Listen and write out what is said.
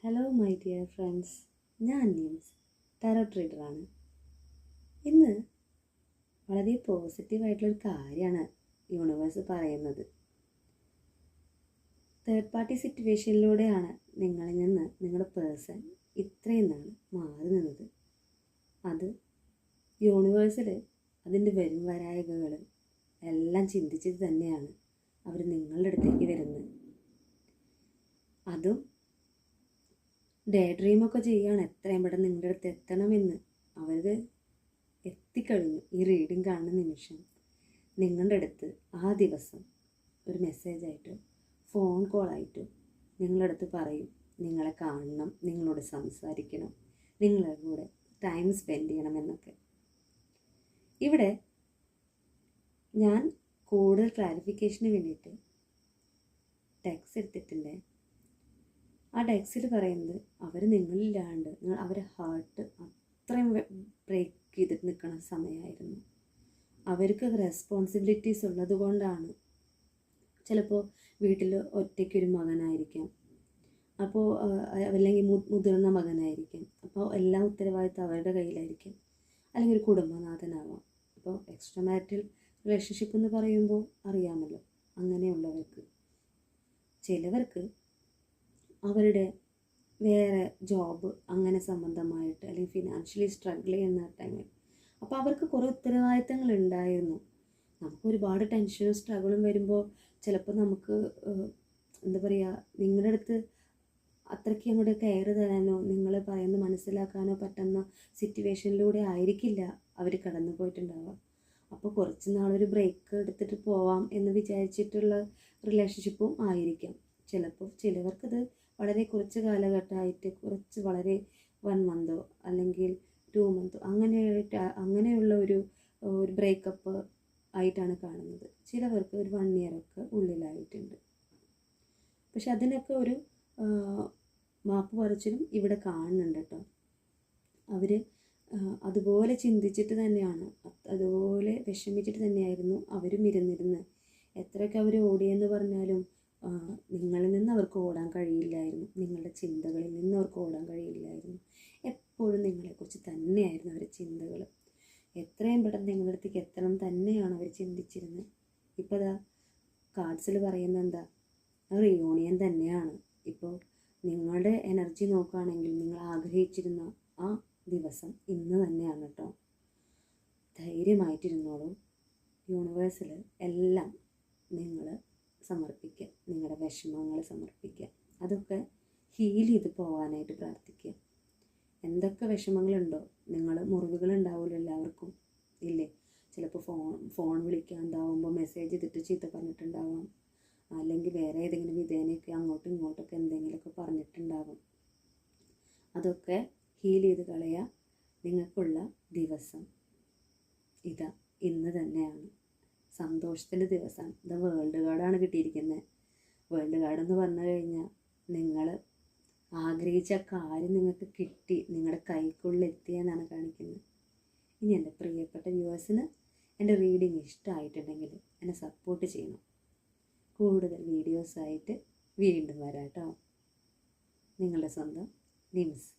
Hello my dear friends, ഞാൻ nymphs tarot റീഡറാണ്. ഇന്ന് വളരെ പോസിറ്റീവായിട്ടുള്ളൊരു കാര്യമാണ് യൂണിവേഴ്സ് പറയുന്നത്. തേർഡ് പാർട്ടി സിറ്റുവേഷനിലൂടെയാണ് നിങ്ങളിൽ നിന്ന് നിങ്ങളുടെ പേഴ്സൺ ഇത്രയും നാൾ മാറി നിന്നത്. അത് യൂണിവേഴ്സിൽ അതിൻ്റെ വരും വരായകകൾ എല്ലാം ചിന്തിച്ചിട്ട് തന്നെയാണ് അവർ നിങ്ങളുടെ അടുത്തേക്ക് വരുന്നത്. അതും ഡേ ഡ്രീമൊക്കെ ചെയ്യുകയാണ് എത്രയും പെട്ടെന്ന് നിങ്ങളുടെ അടുത്ത് എത്തണമെന്ന്. അവർ എത്തിക്കഴിഞ്ഞു. ഈ റീഡിങ് കാണുന്ന നിമിഷം നിങ്ങളുടെ അടുത്ത് ആ ദിവസം ഒരു മെസ്സേജായിട്ടോ ഫോൺ കോളായിട്ടോ നിങ്ങളുടെ അടുത്ത് പറയും, നിങ്ങളെ കാണണം, നിങ്ങളോട് സംസാരിക്കണം, നിങ്ങളുടെ കൂടെ ടൈം സ്പെൻഡ് ചെയ്യണമെന്നൊക്കെ. ഇവിടെ ഞാൻ കൂടുതൽ ക്ലാരിഫിക്കേഷന് വേണ്ടിയിട്ട് ടെക്സ്റ്റ് എടുത്തിട്ടുണ്ട്. ആ ടെക്സ്റ്റിൽ പറയുന്നത് അവർ നിങ്ങളില്ലാണ്ട് അവരെ ഹാർട്ട് അത്രയും ബ്രേക്ക് ചെയ്തിട്ട് നിൽക്കുന്ന സമയമായിരുന്നു. അവർക്ക് റെസ്പോൺസിബിലിറ്റീസ് ഉള്ളത് കൊണ്ടാണ്. ചിലപ്പോൾ വീട്ടിൽ ഒറ്റയ്ക്കൊരു മകനായിരിക്കാം, അപ്പോൾ അല്ലെങ്കിൽ മുതിർന്ന മകനായിരിക്കും, അപ്പോൾ എല്ലാ ഉത്തരവാദിത്വം അവരുടെ കയ്യിലായിരിക്കും. അല്ലെങ്കിൽ ഒരു കുടുംബനാഥനാവാം. അപ്പോൾ എക്സ്ട്രാ മാരിറ്റൽ റിലേഷൻഷിപ്പ് എന്ന് പറയുമ്പോൾ അറിയാമല്ലോ, അങ്ങനെയുള്ളവർക്ക്. ചിലവർക്ക് അവരുടെ വേറെ ജോബ് അങ്ങനെ സംബന്ധമായിട്ട് അല്ലെങ്കിൽ ഫിനാൻഷ്യലി സ്ട്രഗിൾ ചെയ്യുന്ന ടൈമിൽ അപ്പോൾ അവർക്ക് കുറേ ഉത്തരവാദിത്തങ്ങൾ ഉണ്ടായിരുന്നു. നമുക്ക് ഒരുപാട് ടെൻഷനും സ്ട്രഗിളും വരുമ്പോൾ ചിലപ്പോൾ നമുക്ക് എന്താ പറയുക, നിങ്ങളുടെ അടുത്ത് അത്രയ്ക്ക് അങ്ങോട്ട് കെയർ തരാനോ നിങ്ങൾ പറയുന്നത് മനസ്സിലാക്കാനോ പറ്റുന്ന സിറ്റുവേഷനിലൂടെ ആയിരിക്കില്ല അവർ കടന്നു പോയിട്ടുണ്ടാവുക. അപ്പോൾ കുറച്ച് നാളൊരു ബ്രേക്ക് എടുത്തിട്ട് പോവാം എന്ന് വിചാരിച്ചിട്ടുള്ള റിലേഷൻഷിപ്പും ആയിരിക്കാം. ചിലവർക്കത് വളരെ കുറച്ച് കാലഘട്ടമായിട്ട് വളരെ 1 മന്തോ അല്ലെങ്കിൽ 2 മന്തോ അങ്ങനെയുള്ള ഒരു ബ്രേക്കപ്പ് ആയിട്ടാണ് കാണുന്നത്. ചിലവർക്ക് ഒരു 1 ഇയറൊക്കെ ഉള്ളിലായിട്ടുണ്ട്. പക്ഷെ അതിനൊക്കെ ഒരു മാപ്പ് പറച്ചിലും ഇവിടെ കാണുന്നുണ്ട് കേട്ടോ. അവർ അതുപോലെ ചിന്തിച്ചിട്ട് തന്നെയാണ്, അതുപോലെ വിഷമിച്ചിട്ട് തന്നെയായിരുന്നു അവരും ഇരുന്നിരുന്നത്. എത്രയൊക്കെ അവർ ഓടിയെന്ന് പറഞ്ഞാലും നിങ്ങളിൽ നിന്ന് അവർക്ക് ഓടാൻ കഴിയില്ലായിരുന്നു. നിങ്ങളുടെ ചിന്തകളിൽ നിന്ന് അവർക്ക് ഓടാൻ കഴിയില്ലായിരുന്നു. എപ്പോഴും നിങ്ങളെക്കുറിച്ച് തന്നെയായിരുന്നു അവരുടെ ചിന്തകൾ. എത്രയും പെട്ടെന്ന് നിങ്ങളുടെ അടുത്തേക്ക് എത്തണം തന്നെയാണ് അവർ ചിന്തിച്ചിരുന്നത്. ഇപ്പോൾ അതാ കാർഡ്സിൽ പറയുന്നത് എന്താ, റിയൂണിയൻ തന്നെയാണ്. ഇപ്പോൾ നിങ്ങളുടെ എനർജി നോക്കുകയാണെങ്കിൽ നിങ്ങൾ ആഗ്രഹിച്ചിരുന്ന ആ ദിവസം ഇന്ന് തന്നെയാണ് കേട്ടോ. ധൈര്യമായിട്ടിരുന്നോളൂ. യൂണിവേഴ്സിൽ എല്ലാം നിങ്ങൾ സമർപ്പിക്കുക, നിങ്ങളുടെ വിഷമങ്ങൾ സമർപ്പിക്കുക. അതൊക്കെ ഹീൽ ചെയ്ത് പോകാനായിട്ട് പ്രാർത്ഥിക്കുക. എന്തൊക്കെ വിഷമങ്ങളുണ്ടോ, മുറിവുകളുണ്ടാവുമല്ലോ എല്ലാവർക്കും ഇല്ലേ? ചിലപ്പോൾ ഫോൺ വിളിക്കാണ്ടാവുമ്പോൾ മെസ്സേജ് ചെയ്തിട്ട് ചീത്ത പറഞ്ഞിട്ടുണ്ടാവാം, അല്ലെങ്കിൽ വേറെ ഏതെങ്കിലും വിധേനയൊക്കെ അങ്ങോട്ടും ഇങ്ങോട്ടൊക്കെ എന്തെങ്കിലുമൊക്കെ പറഞ്ഞിട്ടുണ്ടാകും. അതൊക്കെ ഹീൽ ചെയ്ത് കളയുക. നിങ്ങൾക്കുള്ള ദിവസം ഇന്ന് തന്നെയാണ്. സന്തോഷത്തിൻ്റെ ദിവസമാണ്. ഇത് വേൾഡ് കാർഡാണ് കിട്ടിയിരിക്കുന്നത്. വേൾഡ് കാർഡ് എന്ന് പറഞ്ഞു കഴിഞ്ഞാൽ നിങ്ങൾ ആഗ്രഹിച്ച കാര്യം നിങ്ങൾക്ക് കിട്ടി, നിങ്ങളുടെ കൈക്കുള്ളിൽ എത്തിയെന്നാണ് കാണിക്കുന്നത്. ഇനി എൻ്റെ പ്രിയപ്പെട്ട വ്യൂവേഴ്സിന് എൻ്റെ റീഡിങ് ഇഷ്ടമായിട്ടുണ്ടെങ്കിൽ എന്നെ സപ്പോർട്ട് ചെയ്യണം. കൂടുതൽ വീഡിയോസായിട്ട് വീണ്ടും വരാം കേട്ടോ. നിങ്ങളുടെ സ്വന്തം നിംസ്.